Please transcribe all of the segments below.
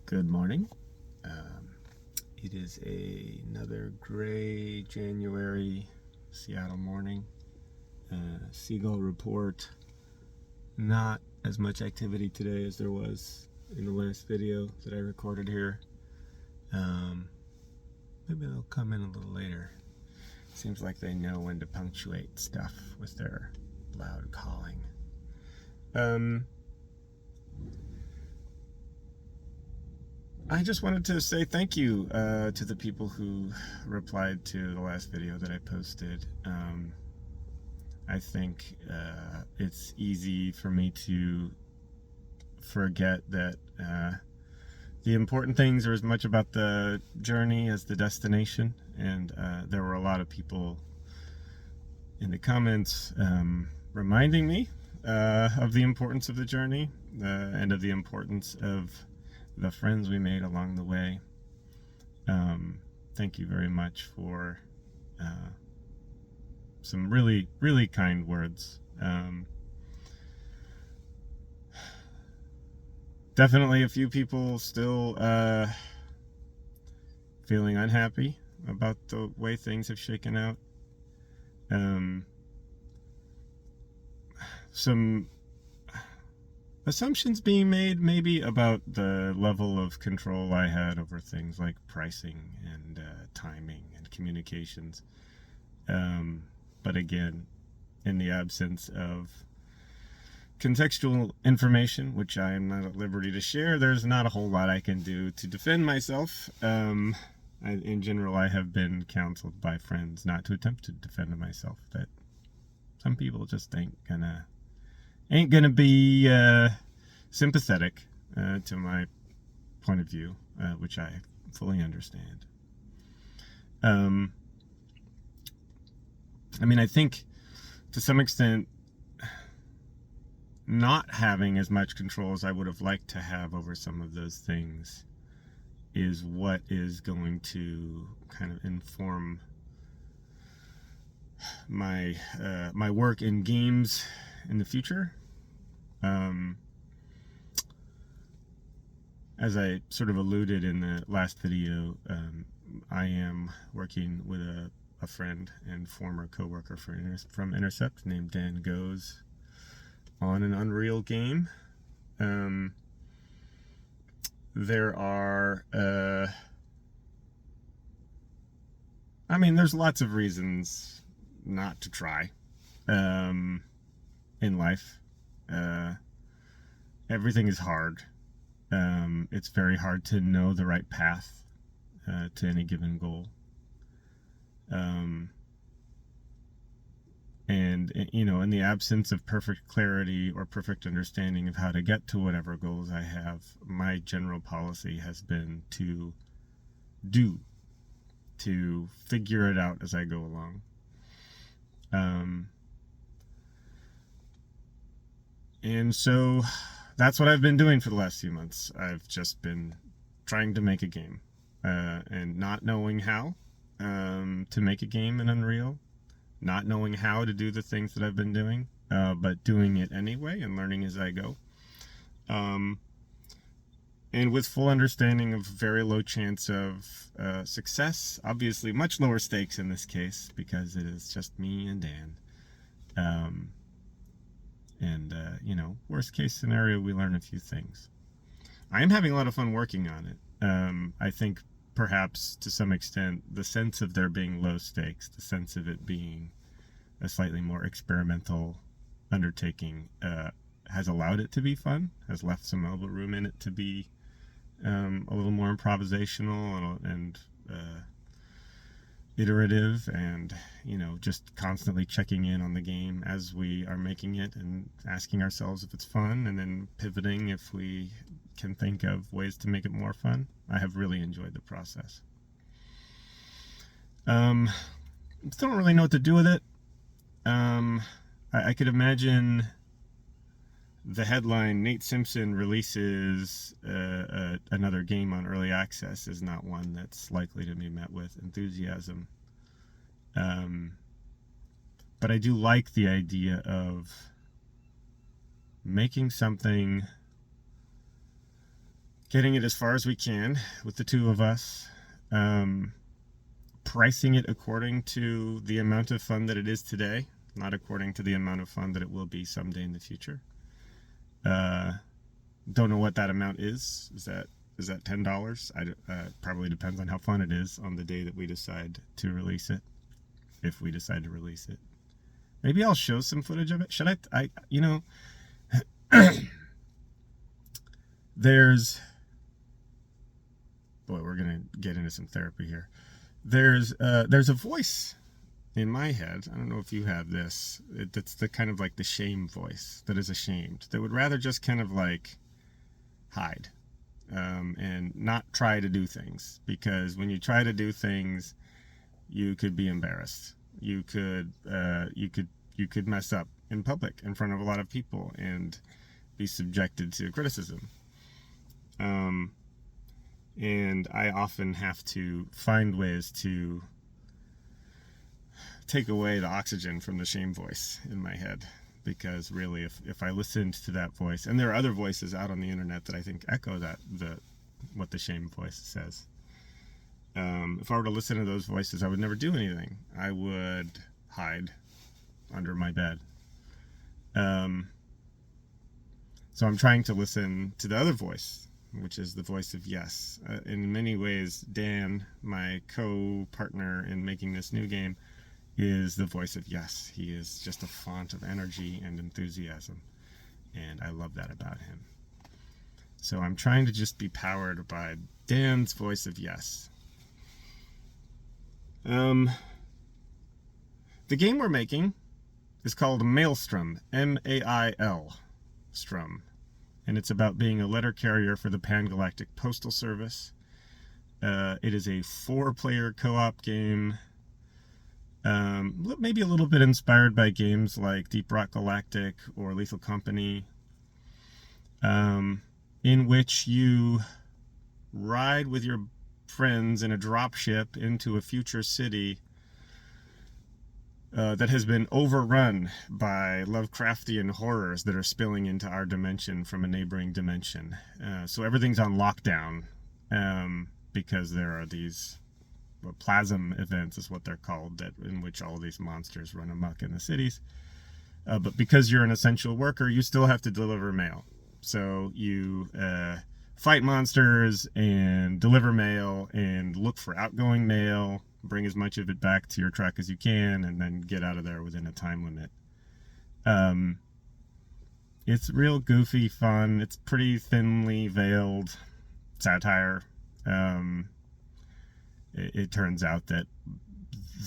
Good morning. Um, it is another gray January Seattle morning. Seagull report. Not as much activity today as there was in the last video that I recorded here. Maybe they'll come in a little later. Seems like they know when to punctuate stuff with their loud calling. I just wanted to say thank you to the people who replied to the last video that I posted. I think it's easy for me to forget that the important things are as much about the journey as the destination, and there were a lot of people in the comments reminding me of the importance of the journey and of the importance of the friends we made along the way. Thank you very much for some really, really kind words. Definitely a few people still feeling unhappy about the way things have shaken out. Some assumptions being made maybe about the level of control I had over things like pricing and timing and communications. But again, in the absence of contextual information, which I am not at liberty to share, there's not a whole lot I can do to defend myself. In general, I have been counseled by friends not to attempt to defend myself, that some people just ain't gonna be sympathetic to my point of view, which I fully understand. I think to some extent not having as much control as I would have liked to have over some of those things is what is going to kind of inform my work in games in the future. As I sort of alluded in the last video, I am working with a friend and former co-worker from Intercept named Dan Goes on an Unreal game. There are there's lots of reasons not to try in life. Everything is hard. It's very hard to know the right path to any given goal. And, in the absence of perfect clarity or perfect understanding of how to get to whatever goals I have, my general policy has been to figure it out as I go along. And so that's what I've been doing for the last few months. I've just been trying to make a game and not knowing how to make a game in Unreal, not knowing how to do the things that I've been doing, but doing it anyway and learning as I go. And with full understanding of very low chance of success, obviously much lower stakes in this case because it is just me and Dan. Worst case scenario, we learn a few things. I am having a lot of fun working on it. I think perhaps to some extent the sense of there being low stakes, the sense of it being a slightly more experimental undertaking has allowed it to be fun, has left some elbow room in it to be a little more improvisational and iterative, and just constantly checking in on the game as we are making it and asking ourselves if it's fun, and then pivoting if we can think of ways to make it more fun. I have really enjoyed the process. Still don't really know what to do with it. I could imagine the headline, Nate Simpson releases another game on early access, is not one that's likely to be met with enthusiasm. But I do like the idea of making something getting it as far as we can with the two of us, pricing it according to the amount of fun that it is today, not according to the amount of fun that it will be someday in the future. Don't know what that amount is. Is that $10? Probably depends on how fun it is on the day that we decide to release it, if we decide to release it. Maybe I'll show some footage of it. Should I there's, boy, we're gonna get into some therapy here. There's a voice in my head. I don't know if you have this. It's the kind of like the shame voice that is ashamed, that would rather just kind of like hide, and not try to do things, because when you try to do things, you could be embarrassed. You could mess up in public in front of a lot of people and be subjected to criticism. And I often have to find ways to take away the oxygen from the shame voice in my head, because really, if I listened to that voice, and there are other voices out on the internet that I think echo what the shame voice says. If I were to listen to those voices, I would never do anything. I would hide under my bed. So I'm trying to listen to the other voice, which is the voice of yes. In many ways, Dan, my co-partner in making this new game, is the voice of yes. He is just a font of energy and enthusiasm, and I love that about him. So I'm trying to just be powered by Dan's voice of yes. The game we're making is called Maelstrom, M-A-I-L, Strum, and it's about being a letter carrier for the Pan-Galactic Postal Service. It is a 4-player co-op game, maybe a little bit inspired by games like Deep Rock Galactic or Lethal Company, in which you ride with your friends in a dropship into a future city that has been overrun by Lovecraftian horrors that are spilling into our dimension from a neighboring dimension. So everything's on lockdown, because there are these plasm events, is what they're called, in which all these monsters run amok in the cities. But because you're an essential worker, you still have to deliver mail. So you fight monsters and deliver mail and look for outgoing mail, bring as much of it back to your truck as you can, and then get out of there within a time limit. It's real goofy fun. It's pretty thinly veiled satire. It turns out that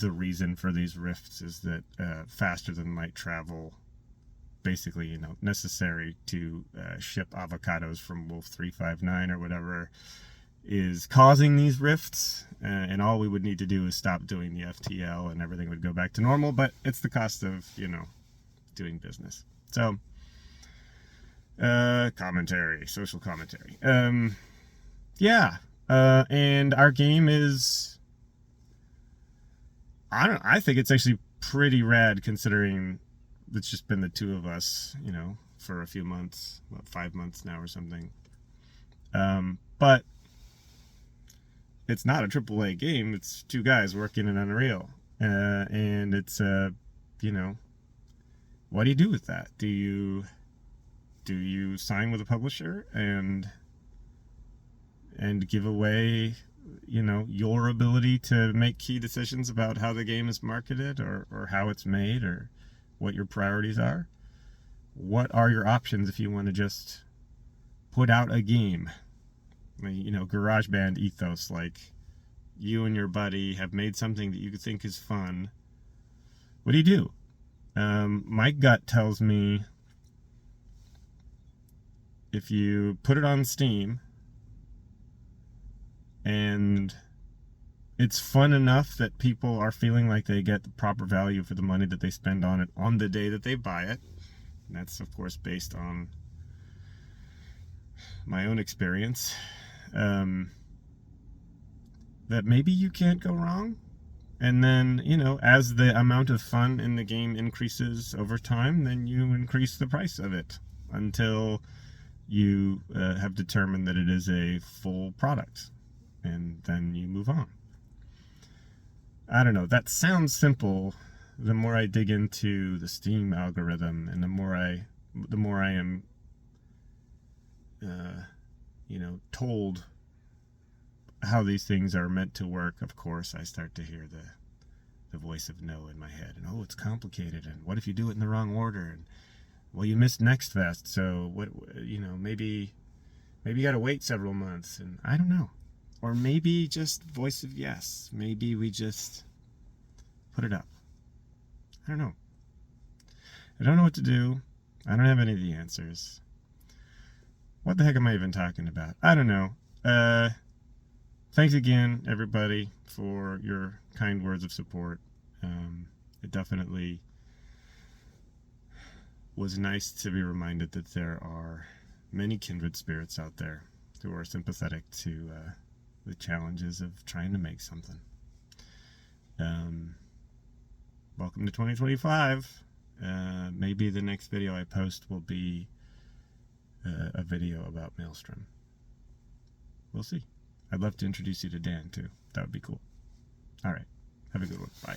the reason for these rifts is that faster than light travel, basically, necessary to ship avocados from Wolf 359 or whatever, is causing these rifts, and all we would need to do is stop doing the FTL and everything would go back to normal, but it's the cost of, doing business. So, social commentary. And our game is, I think it's actually pretty rad, considering it's just been the two of us, for a few months, 5 months now or something. But it's not a AAA game. It's two guys working in Unreal. And it's, what do you do with that? Do you sign with a publisher and give away, your ability to make key decisions about how the game is marketed, or how it's made, or what your priorities are? What are your options if you want to just put out a game? GarageBand ethos, like you and your buddy have made something that you think is fun. What do you do? My gut tells me if you put it on Steam and it's fun enough that people are feeling like they get the proper value for the money that they spend on it on the day that they buy it, and that's of course based on my own experience, that maybe you can't go wrong. And then, as the amount of fun in the game increases over time, then you increase the price of it until you have determined that it is a full product, and then you move on. I don't know, that sounds simple. The more I dig into the Steam algorithm, and the more I am told how these things are meant to work, of course I start to hear the voice of no in my head, and oh, it's complicated, and what if you do it in the wrong order, and well, you missed next fest, so what, maybe you gotta wait several months, and I don't know. Or maybe just voice of yes, maybe we just put it up. I don't know. I don't know what to do. I don't have any of the answers. What the heck am I even talking about? I don't know. Thanks again, everybody, for your kind words of support. It definitely was nice to be reminded that there are many kindred spirits out there who are sympathetic to the challenges of trying to make something. Welcome to 2025. Maybe the next video I post will be a video about Maelstrom. We'll see. I'd love to introduce you to Dan, too. That would be cool. All right. Have a good one. Bye.